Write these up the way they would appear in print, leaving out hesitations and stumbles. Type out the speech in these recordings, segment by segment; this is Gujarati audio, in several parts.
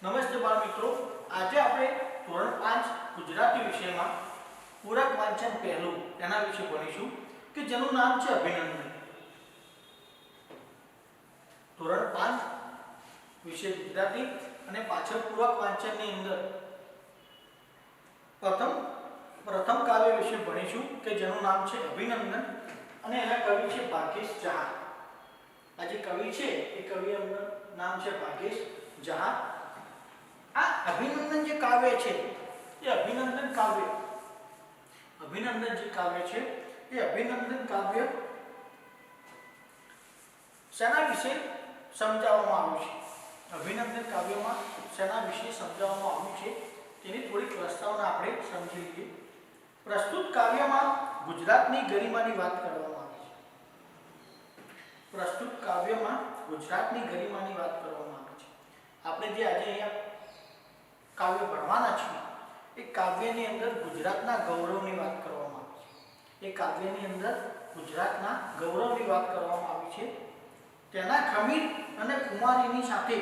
નમસ્તે બાળ મિત્રો, આજે આપણે ધોરણ 5 ગુજરાતી વિષયમાં પૂરક વાંચન પહેલું એના વિશે ભણીશું કે જેનું નામ છે અભિનંદન. ધોરણ 5 વિષય ગુજરાતી અને પાછળ પૂરક વાંચનની અંદર પ્રથમ કાવ્ય વિશે ભણીશું કે જેનું નામ છે અભિનંદન અને એના કવિ છે ભાગ્યેશ જહાર. આ જે કવિ છે એ કવિનું નામ છે ભાગ્યેશ જહાર. આ અભિનંદન જે કાવ્ય છે એ અભિનંદન જે કાવ્ય છે એ અભિનંદન કાવ્ય શેના વિશે સમજાવવામાં આવ્યું છે? અભિનંદન કાવ્યમાં શેના વિશે સમજાવવામાં આવ્યું છે તેની થોડી પ્રસ્તાવના આપણે સમજી લઈએ. પ્રસ્તુત કાવ્યમાં ગુજરાતની ગરિમાની વાત કરવામાં આવી છે. પ્રસ્તુત કાવ્યમાં ગુજરાતની ગરિમાની વાત કરવામાં આવી છે. આપણે જે આજે અહીંયા કાવ્ય ભણવાના છીએ એ કાવ્યની અંદર ગુજરાતના ગૌરવની વાત કરવામાં આવી છે. એ કાવ્યની અંદર ગુજરાતના ગૌરવની વાત કરવામાં આવી છે. તેના ખમીર અને કુમારીની સાથે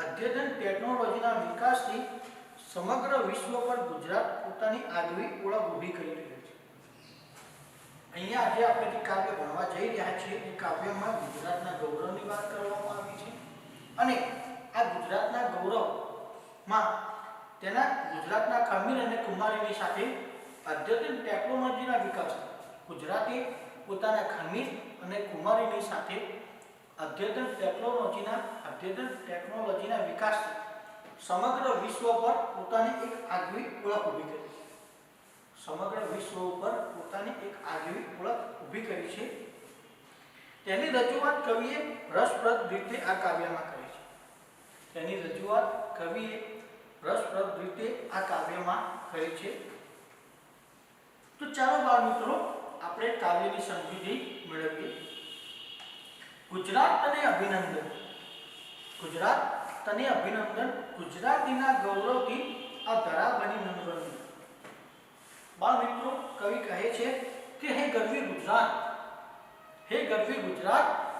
અદ્યતન ટેકનોલોજીના વિકાસથી સમગ્ર વિશ્વ પર ગુજરાત પોતાની આગવી ઓળખ ઊભી કરી રહ્યું છે. અહીંયા આજે આપણે જે કાવ્ય ભણવા જઈ રહ્યા છીએ એ કાવ્યમાં ગુજરાતના ગૌરવની વાત કરવામાં આવી છે અને આ ગુજરાતના ગૌરવમાં તેના ગુજરાતના ખમીર અને કુમારીની સાથે અદ્યતન ટેકનોલોજીના વિકાસ, ગુજરાતે પોતાના ખમીર અને કુમારીની સાથે અદ્યતન ટેકનોલોજીના વિકાસ સમગ્ર વિશ્વ પર પોતાની એક આગવી ઓળખ ઊભી કરી છે. સમગ્ર વિશ્વ ઉપર પોતાની એક આગવી ઓળખ ઊભી કરી છે. તેની રજૂઆત કવિએ રસપ્રદ રીતે આ કાવ્યમાં કરી છે. તેની રજૂઆત કવિએ રસપ્રદ રીતે આ કાવ્યમાં કરી છે. તો ચાલો બાળ મિત્રો આપણે કાવ્યની સમજૂતી મેળવીએ. ગુજરાત તને અભિનંદન. ગુજરાત તને અભિનંદન, ગુજરાતીના ગૌરવથી આ ધરા બની નંદનવંદન. બાળ મિત્રો કવિ કહે છે કે હે ગરવી ગુજરાત,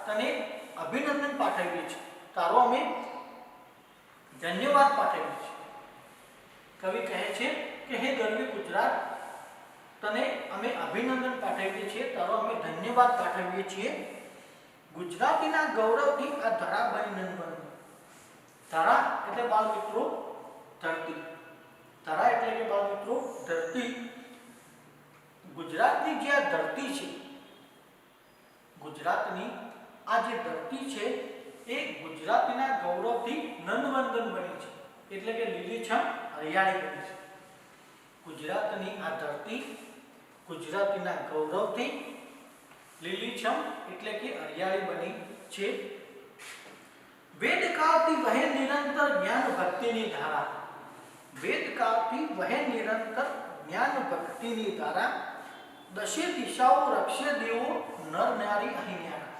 તને અભિનંદન પાઠવીએ છીએ, તારો અમે ધન્યવાદ પાઠવીએ છીએ. કવિ કહે છે કે હે ગરવી ગુજરાત, તને અમે અભિનંદન પાઠવીએ છીએ, તારો અમે ધન્યવાદ પાઠવીએ છીએ. ગુજરાતીના ગૌરવથી આ ધરા બની નંદનવંદન. ધરા એટલે બાળ મિત્રો ધરતી. ધરા એટલે કે બાળ મિત્રો ધરતી. ગુજરાતની જે આ ધરતી છે, ગુજરાતની આ જે ધરતી છે એ ગુજરાતીના ગૌરવથી નંદનવંદન બની છે, એટલે કે લીલીછમ હરિયાળી બની છે. ગુજરાતની આ ધરતી ગુજરાતીના ગૌરવથી લીલીછમ એટલે કે હરિયાળી બની છે. વેદકાળથી વહે નિરંતર જ્ઞાન ભક્તિની ધારા. વેદકાળથી વહે નિરંતર જ્ઞાન ભક્તિની ધારા. દશે દિશાઓ રક્ષે દેવો નર નારી અહીં ન્યારા.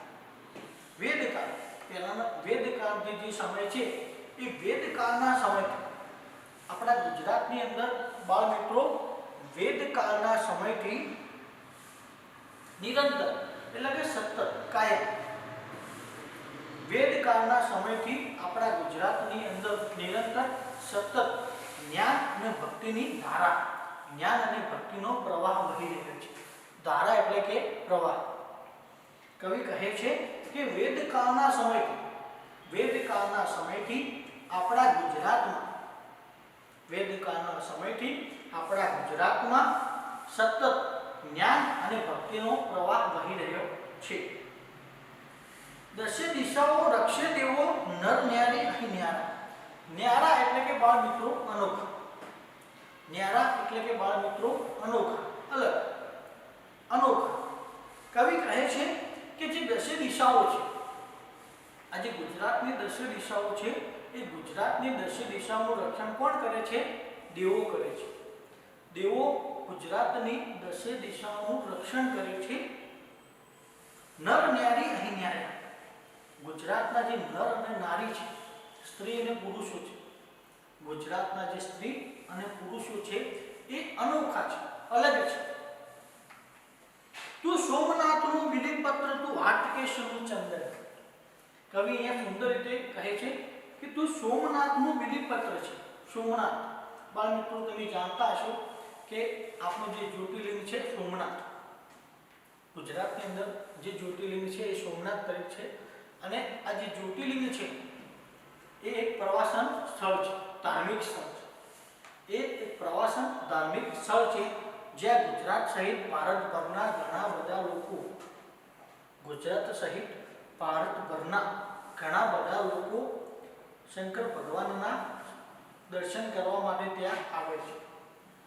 વેદકાળ પહેલાના વેદકાળથી જે સમય છે એ વેદકાળના સમયથી આપણા ગુજરાતની અંદર બાળ મિત્રો વેદકાળના સમયથી નિરંતર એટલે કે સતત કાયમ વેદકાળના સમયથી આપણા ગુજરાતની અંદર નિરંતર સતત જ્ઞાન અને ભક્તિની ધારા, જ્ઞાન અને ભક્તિનો પ્રવાહ વહી રહ્યો છે. ધારા એટલે કે પ્રવાહ. કવિ કહે છે કે વેદકાળના સમયથી આપણા ગુજરાતમાં સતત જ્ઞાન અને ભક્તિનો પ્રવાહ વહી રહ્યો છે. દશે દિશાઓ રક્ષે દેવો નર ન્યારી અહીં ન્યારા. ન્યારા એટલે કે બાળ મિત્રો અનોખા. ન્યારા એટલે કે બાળ મિત્રો અનોખા, અલગ, અનોખા. કવિ કહે છે કે જે દશે દિશાઓ છે, આ જે ગુજરાતની દશે દિશાઓ છે એ ગુજરાતની દશે દિશાઓનું રક્ષણ કોણ કરે છે? દેવો કરે છે. દેવો ગુજરાતની દશે દિશાઓનું રક્ષણ કરે છે. નર ન્યારી અહીં ન્યારા. ગુજરાતના જે નર અને નારી છે, સ્ત્રી અને પુરુષો છે, ગુજરાતના જે સ્ત્રી અને પુરુષો છે એ અનોખા છે, અલગ છે. તું સોમનાથનું બિલીપત્ર, તું હાટકેશનું ચંદન. કવિ અહીંયા સુંદર રીતે કહે છે કે તું સોમનાથનું બિલીપત્ર છે. સોમનાથ બાળ મિત્રો તમે જાણતા હશો કે આપણું જે જ્યોતિર્લિંગ છે સોમનાથ, ગુજરાતની અંદર જે જ્યોતિર્લિંગ છે એ સોમનાથ તરીકે છે. અને આ જે જ્યોતિર્લિંગ છે એ એક પ્રવાસન સ્થળ છે, ધાર્મિક સ્થળ છે. એ એક પ્રવાસન ધાર્મિક સ્થળ છે જ્યાં ગુજરાત સહિત ભારતભરના ઘણા બધા લોકો, ગુજરાત સહિત ભારતભરના ઘણા બધા લોકો શંકર ભગવાનના દર્શન કરવા માટે ત્યાં આવે છે.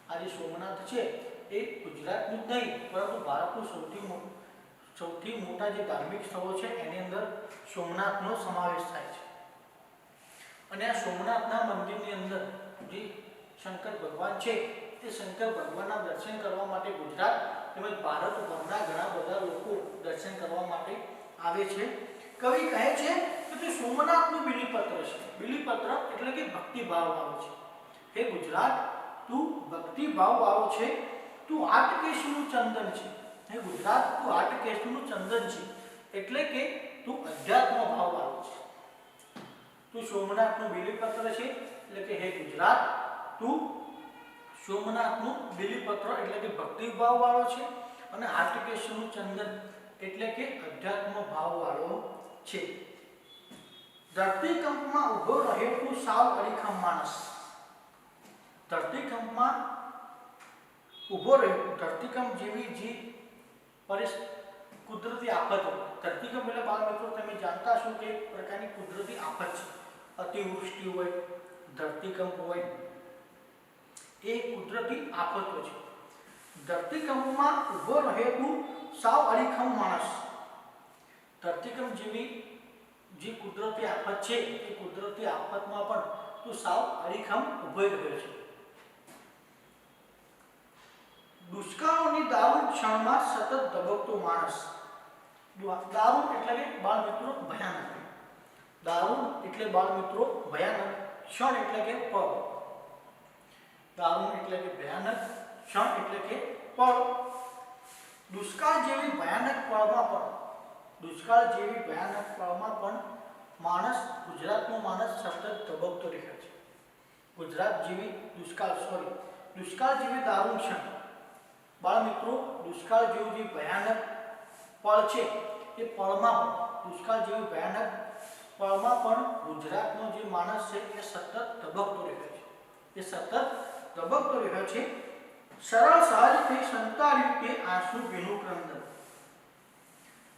આ જે સોમનાથ છે એ ગુજરાતનું જ નહીં પરંતુ ભારતનું સૌથી મોટા જે ધાર્મિક સ્થળો છે એની અંદર સોમનાથનો સમાવેશ થાય છે. અને આ સોમનાથના મંદિરની અંદર જે શંકર ભગવાન છે તે શંકર ભગવાનના દર્શન કરવા માટે ગુજરાત તેમજ ભારતભરના ઘણા બધા લોકો દર્શન કરવા માટે આવે છે. કવિ કહે છે કે તે સોમનાથનું બિલીપત્ર છે. બિલીપત્ર એટલે કે ભક્તિભાવ વાળો છે. હે ગુજરાત, તું ભક્તિભાવ વાળો છે, તું આઠકેશનું ચંદન છે. હે ગુજરાત, તું આઠકેશનું ચંદન છે એટલે કે તું અધ્યાત્મ ભાવ વાળો છે. તું સોમનાથનું બિલીપત્ર છે એટલે કે હે ગુજરાત, તું સોમનાથનું બિલીપત્ર એટલે કે ભક્તિભાવ વાળો છે અને આઠકેશનું ચંદન એટલે કે અધ્યાત્મ ભાવ વાળો છે. ધરતીકંપમાં ઉભો રહ્યો તું સાવ અડીખમ માણસ. ધરતીકંપમાં ઉભો રહ્યો, ધરતીકંપ જેવી જે કુદરતી આફત, ધરતીકંપ એટલે બાળ મિત્રો તમે જાણતા છો કે એક પ્રકારની કુદરતી આફત છે. અતિવૃષ્ટિ હોય, ધરતીકંપ હોય, એ કુદરતી આફતો છે. ધરતીકંપમાં ઉભો રહ્યો તું સાવ અડીખમ માણસ. ધરતીકંપ જેવી જે કુદરતી આફત છે એ કુદરતી આફતમાં પણ તું સાવ અડીખમ ઉભો રહ્યો છે. દુષ્કાળોની દારૂણ ક્ષણમાં સતત ધબકતો માણસ. દારૂણ એટલે કે બાળ મિત્રો ભયાનક. દારૂણ એટલે બાળ મિત્રો ભયાનક. ક્ષણ એટલે કે પળ. દારૂણ એટલે કે ભયાનક, ક્ષણ એટલે કે પળ. દુષ્કાળ જેવી ભયાનક પળમાં પણ માણસ, ગુજરાતનો માણસ સતત ધબકતો રહે છે. ગુજરાત જેવી દુષ્કાળ જેવી દારૂણ ક્ષણ. બાળ મિત્રો દુષ્કાળ જેવું જે ભયાનક પળ છે એ પળમાં પણ, દુષ્કાળ જેવી ભયાનક પળમાં પણ ગુજરાતનો જે માણસ છે એ સતત ધબકતો રહે છે. એ સતત ધબકતો રહ્યો છે. સરળ સહજથી સંતાડ્યું તે આંસુ ભીનું ક્રંદન.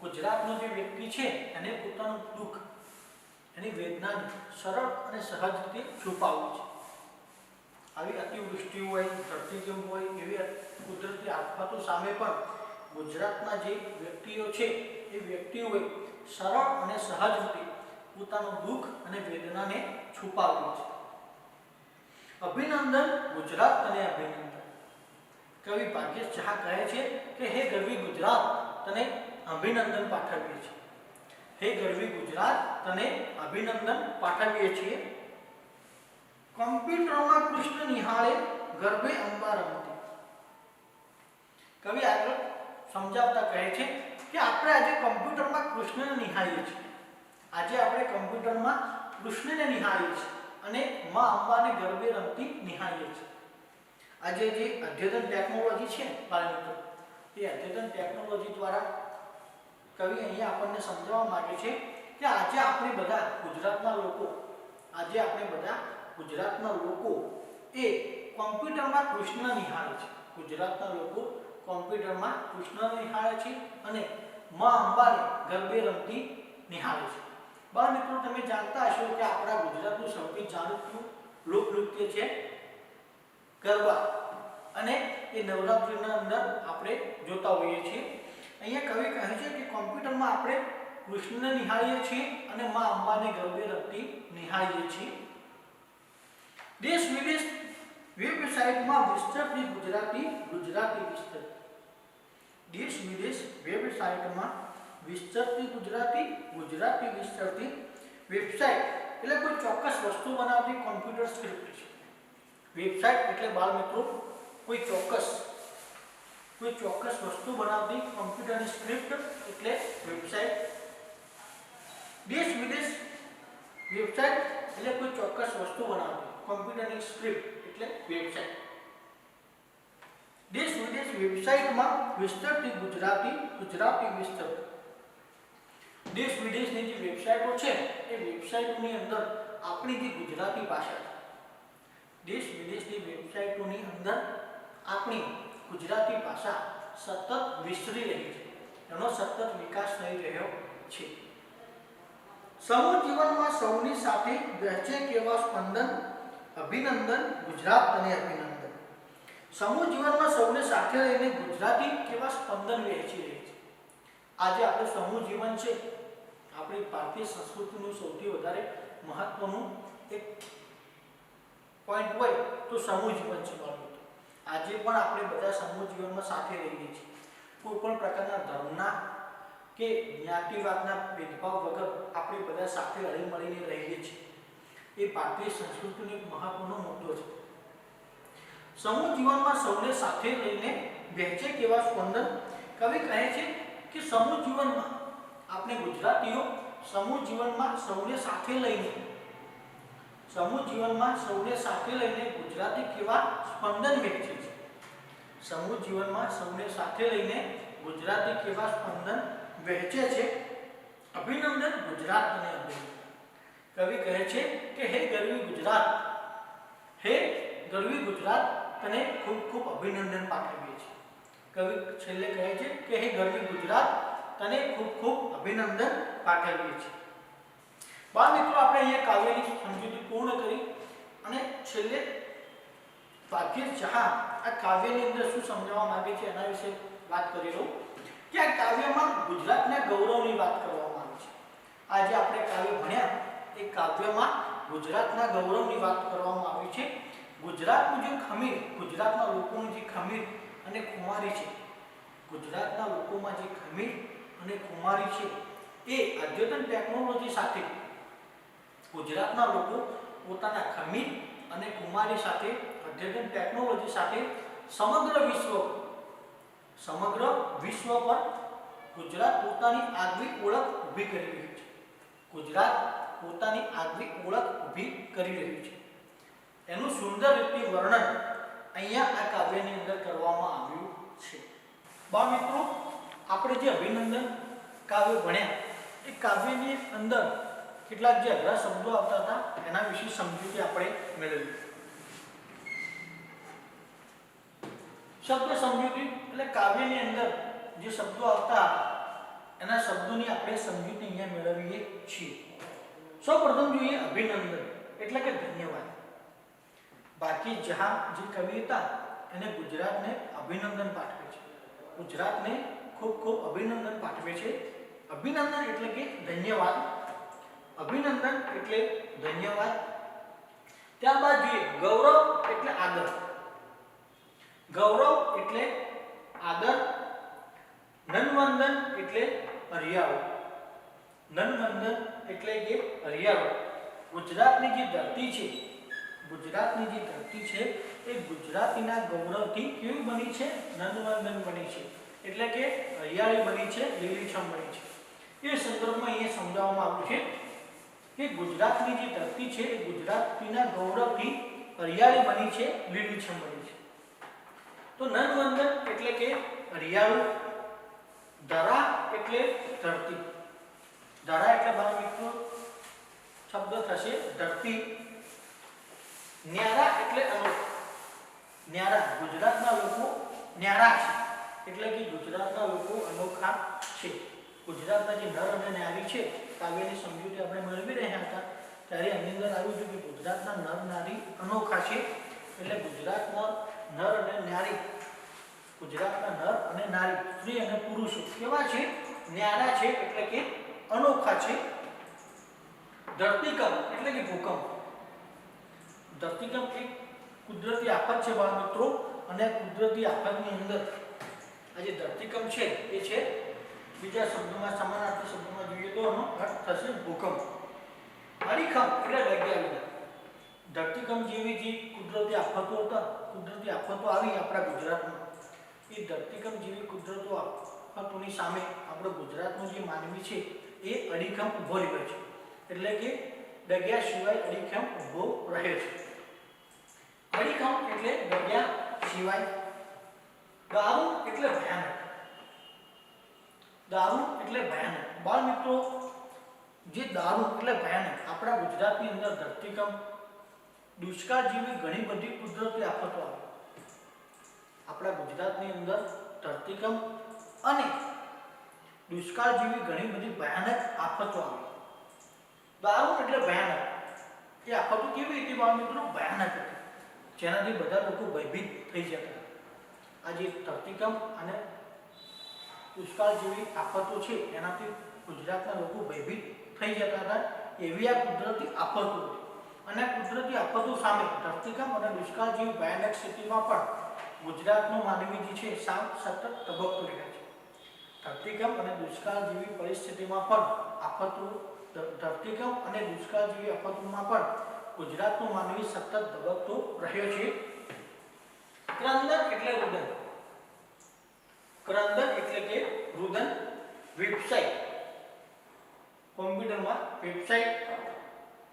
ગુજરાતનો જે વ્યક્તિ છે એને પોતાનું દુઃખ, એની વેદનાને સરળ અને સહજ રીતે છુપાવવું છે. આવી અતિવૃષ્ટિ હોય, ધરતીકંપ હોય, એવી કુદરતી આફતો સામે પણ ગુજરાતના જે વ્યક્તિઓ છે એ વ્યક્તિઓએ સરળ અને સહજ રીતે પોતાનું દુઃખ અને વેદનાને છુપાવ્યું છે. અભિનંદન ગુજરાત તને અભિનંદન. કવિ ભાગ્યેશ ઝા કહે છે કે હે ગરવી ગુજરાત, તને અભિનંદન પાઠવીએ છીએ. હે ગરવી ગુજરાત, તને અભિનંદન પાઠવીએ છીએ. કમ્પ્યુટરમાં કૃષ્ણ નિહાળે, ગર્ભે અંબા રમતી. કવિ આગળ સમજાવતા કહે છે કે આપણે આજે કમ્પ્યુટરમાં કૃષ્ણને નિહાળીએ છીએ. આજે આપણે કમ્પ્યુટરમાં કૃષ્ણને નિહાળીએ છીએ અને માં અંબાને ગર્ભે રમતી નિહાળીએ છીએ. આજે જે અદ્યતન ટેકનોલોજી છે બાળમિત્રો, એ અદ્યતન ટેકનોલોજી દ્વારા કવિ અહીંયા આપણને સમજાવવા માંગે છે કે આજે આપણે બધા ગુજરાતના લોકો એ કોમ્પ્યુટરમાં કૃષ્ણ નિહાળે છે. ગુજરાતના લોકો કોમ્પ્યુટરમાં કૃષ્ણ નિહાળે છે અને માં અંબાને ગરબે રમતી નિહાળે છે. બાળ મિત્રો તમે જાણતા હશો કે આપણા ગુજરાતનું સૌથી જાણીતું લોકનૃત્ય છે ગરબા, અને એ નવરાત્રિના અંદર આપણે જોતા હોઈએ છીએ. અહીંયા કવિ કહે છે કે કોમ્પ્યુટરમાં આપણે કૃષ્ણને નિહાળીએ છીએ અને માં અંબાને ગરબે રમતી નિહાળીએ છીએ. દેશ વિદેશ વેબસાઇટમાં વિસ્તરતી ગુજરાતી વિસ્તરતી. દેશ વિદેશ વેબસાઇટમાં વિસ્તરતી ગુજરાતી વિસ્તરતી. વેબસાઇટ એટલે કોઈ ચોક્કસ વસ્તુ બનાવતી કોમ્પ્યુટર સ્ક્રિપ્ટ છે. વેબસાઇટ એટલે બાળ મિત્રો કોઈ ચોક્કસ વસ્તુ બનાવતી કોમ્પ્યુટરની સ્ક્રિપ્ટ એટલે વેબસાઇટ. દેશ વિદેશ વેબસાઇટ એટલે કોઈ ચોક્કસ વસ્તુ બનાવવી, કોમ્પ્યુટરની સ્ક્રિપ્ટ એટલે વેબસાઇટ. દેશ વિદેશ વેબસાઇટમાં વિસ્તરતી ગુજરાતી, ગુજરાતી વિસ્તરતી. દેશ વિદેશની જે વેબસાઇટો છે એ વેબસાઇટોની અંદર આપણી જે ગુજરાતી ભાષા છે, દેશ વિદેશની વેબસાઇટોની અંદર આપણી ગુજરાતી ભાષા સતત વિસ્તરી રહી છે, એનો સતત વિકાસ થઈ રહ્યો છે. સમૂહ જીવનમાં સૌની સાથે વહેંચે કેવા સ્પંદન, અભિનંદન ગુજરાત તને અભિનંદન. સમૂહ જીવનમાં સૌને સાથે લઈને ગુજરાતી કેવા સ્પંદન વહેંચી રહી છે. આજે આપણે સમૂહ જીવન છે, આપણી ભારતીય સંસ્કૃતિનું સૌથી વધારે મહત્વનું એક પોઈન્ટ હોય તો સમૂહ જીવન છે. આજે પણ આપણે બધા સમૂહ જીવનમાં સાથે રહીએ છીએ. કોઈ પણ પ્રકારના ધર્મના કે જ્ઞાતિવાદના ભેદભાવ વગર આપણે બધા સાથે હળી મળીને રહીએ છીએ. એ ભારતીય સંસ્કૃતિનો એક મહત્વનો મુદ્દો છે. સમૂહ જીવનમાં સૌને સાથે લઈને વહેંચે કેવા સ્પંદન. કવિ કહે છે કે સમૂહ જીવનમાં આપણે ગુજરાતીઓ સમૂહ જીવનમાં સૌને સાથે લઈને, સમૂહ જીવનમાં સૌને સાથે લઈને ગુજરાતી કેવા સ્પંદન વહેંચે છે. સમૂહ જીવનમાં સૌને સાથે લઈને ગુજરાતી કેવા સ્પંદન વહેંચે છે. અભિનંદન ગુજરાત તને અભિનંદન. કવિ કહે છે કે હે ગરવી ગુજરાત, હે ગરવી ગુજરાત તને ખૂબ ખૂબ અભિનંદન પાઠવીએ છીએ. કવિ છેલ્લે કહે છે કે હે ગરવી ગુજરાત તને ખૂબ ખૂબ અભિનંદન પાઠવીએ છીએ. બાળ મિત્રો, આપણે અહીંયા કાવ્યની સમજૂતી પૂર્ણ કરી અને છેલ્લે ભાગ્ય જહા આ કાવ્યની અંદર શું સમજાવવા માંગે છે એના વિશે વાત કરી લઉં કે આ કાવ્યમાં ગુજરાતના ગૌરવની વાત કરવામાં આવી છે. આજે આપણે કાવ્ય ભણ્યા એ કાવ્યમાં ગુજરાતના ગૌરવની વાત કરવામાં આવી છે. ગુજરાતનું જે ખમીર, ગુજરાતના લોકોનું જે ખમીર અને ખુમારી છે, ગુજરાતના લોકોમાં જે ખમીર અને ખુમારી છે એ અદ્યતન ટેકનોલોજી સાથે ગુજરાતના લોકો પોતાના ખમીર અને કુમારી સાથે, અદ્યતન ટેકનોલોજી સાથે સમગ્ર વિશ્વ પર ગુજરાત પોતાની આગવી ઓળખ ઊભી કરી રહ્યું છે. ગુજરાત પોતાની આગવી ઓળખ ઊભી કરી રહ્યું છે. એનું સુંદર રીતે વર્ણન અહીંયા આ કાવ્યની અંદર કરવામાં આવ્યું છે. બા મિત્રો, આપણે જે અભિનંદન કાવ્ય ભણ્યા એ કાવ્યની અંદર કેટલાક જે અઘરા શબ્દો આવતા હતા એના વિશે સમજૂતી આપણે મેળવી. શબ્દ સમજૂતી એટલે કાવ્યની અંદર જે શબ્દો આવતા એના શબ્દોની આપણે સમજૂતી અહીંયા મેળવીએ છીએ. સૌપ્રથમ જોઈએ અભિનંદન એટલે કે ધન્યવાદ. બાકી જહાં જે કવિ હતા એને ગુજરાતને અભિનંદન પાઠવે છે, ગુજરાતને ખૂબ ખૂબ અભિનંદન પાઠવે છે. અભિનંદન એટલે કે ધન્યવાદ, અભિનંદન એટલે ધન્યવાદ. ત્યારબાદ જોઈએ ગૌરવ એટલે આદર, ગૌરવ એટલે આદર. નનવંદન એટલે હરિયાળો, નનવંદન એટલે કે હરિયાળો. ગુજરાતની જે ધરતી છે, ગુજરાતની જે ધરતી છે એ ગુજરાતીના ગૌરવથી કેવી બની છે? નનવંદન બની છે, એટલે કે હરિયાળી બની છે, લીલીછમ બની છે. એ સંદર્ભમાં અહીંયા સમજાવવામાં આવ્યું છે કે ગુજરાતની જે ધરતી છે એ ગુજરાતીના ગૌરવથી હરિયાળી બની છે, લીલીછમ બની છે. તો નનવંદન એટલે કે હરિયાળું. ધરા એટલે ધરતી, ધરા એટલે બાળ મિત્રો શબ્દ થશે ધરતી. ન્યારા એટલે અનોખા, ન્યારા ગુજરાતના લોકો ન્યારા છે, એટલે કે ગુજરાતના લોકો અનોખા છે. ગુજરાતના જે નર અને નારી છે, કાવ્યની સમજૂતી આપણે મેળવી રહ્યા હતા ત્યારે એની અંદર આવ્યું હતું કે ગુજરાતના નર નારી અનોખા છે. એટલે ગુજરાતના નર અને નારી, ગુજરાતના નર અને નારી, સ્ત્રી અને પુરુષો કેવા છે? ન્યારા છે, એટલે કે અનોખા છે. ધરતીકંપ એટલે કે ભૂકંપ. ધરતીકંપ એક કુદરતી આફત છે બાળ મિત્રો, અને કુદરતી આફતની અંદર આ જે ધરતીકંપ છે એ છે, બીજા શબ્દોમાં સમાનાર્થી શબ્દોમાં જોઈએ તો એનો અર્થ થશે ભૂકંપ. હરીકંપ એટલે વૈજ્ઞાનિક. ધરતીકંપ જેવી જે કુદરતી આફતો હતા, કુદરતી આફતો આવી આપણા ગુજરાતમાં, એ ધરતીકંપ જેવી કુદરતી આફતોની સામે આપણો ગુજરાતનો જે માનવી છે એ અડીખમ ઊભો રહ્યો છે. એટલે કે ડગ્યા સિવાય અડીખમ ઊભો રહે છે. અડીખમ એટલે ડગ્યા સિવાય. દારૂણ એટલે ભયાનક. દારૂણ એટલે ભયાનક. બાળ મિત્રો, જે દારૂણ એટલે ભયાનક, આપણા ગુજરાતની અંદર ધરતીકંપ, દુષ્કાળ જેવી ઘણી બધી કુદરતી આફતો આવે. આપણા ગુજરાતની અંદર ધરતીકંપ અને દુષ્કાળ જેવી ઘણી બધી ભયાનક આફતો આવે. દારૂણ એટલે ભયાનક. એ આફતો કેવી રીતે બાળ મિત્રો? ભયાનક હતી, જેનાથી બધા લોકો ભયભીત થઈ જતા. આ જે ધરતીકંપ અને દુષ્કાળ જેવી આફતો છે એનાથી ગુજરાતના લોકો ભયભીત થઈ જતા હતા. એવી આ કુદરતી આફતો હતી. અને કુદરતી આફતો સામે ધરતીકંપ અને દુષ્કાળ જેવી ભયાનક સ્થિતિમાં પણ ગુજરાતનો માનવી જે છે સાવ સતત ધબકતો રહે છે. ધરતીકંપ અને દુષ્કાળ જેવી પરિસ્થિતિમાં પણ ધરતીકંપ અને દુષ્કાળ જેવી આફતોમાં પણ ગુજરાતનો માનવી સતત ધબકતો રહ્યો છે. ક્રંદન એટલે રુદન. ક્રંદન એટલે કે રુદન. વેબસાઇટ, કોમ્પ્યુટરમાં વેબસાઇટ.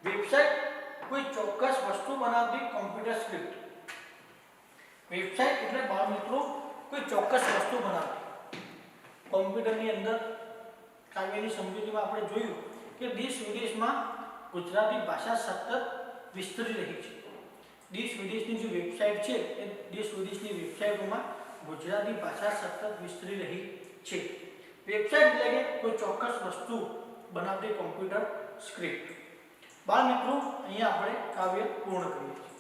વેબસાઇટ કોઈ ચોક્કસ વસ્તુ બનાવતી કોમ્પ્યુટર સ્ક્રિપ્ટ. વેબસાઇટ એટલે બાળ મિત્રો કોઈ ચોક્કસ વસ્તુ બનાવતી. કોમ્પ્યુટરની અંદર કાવ્યની સમજૂતીમાં આપણે જોયું કે દેશ વિદેશમાં ગુજરાતી ભાષા સતત વિસ્તરી રહી છે. દેશ વિદેશની જે વેબસાઇટ છે એ દેશ વિદેશની વેબસાઇટોમાં ગુજરાતી ભાષા સતત વિસ્તરી રહી છે. વેબસાઇટ એટલે કે કોઈ ચોક્કસ વસ્તુ બનાવતી કોમ્પ્યુટર સ્ક્રિપ્ટ. બાળ મિત્રો, અહીંયા આપણે કાવ્ય પૂર્ણ કરીએ છીએ.